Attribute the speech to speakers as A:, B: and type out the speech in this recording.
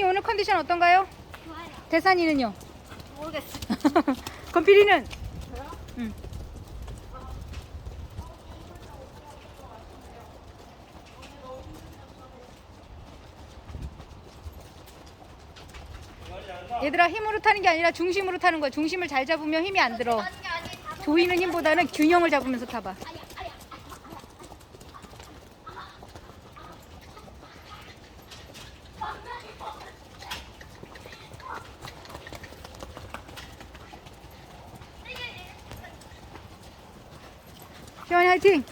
A: 희원이 오늘 컨디션 어떤가요?
B: 좋아요.
A: 대산이는요?
B: 모르겠어.
A: 건필이는?
B: 저요?
A: 응. 얘들아, 힘으로 타는 게 아니라 중심으로 타는 거야. 중심을 잘 잡으면 힘이 안 들어. 조이는 힘보다는 균형을 잡으면서 타봐. 희원이 화이팅!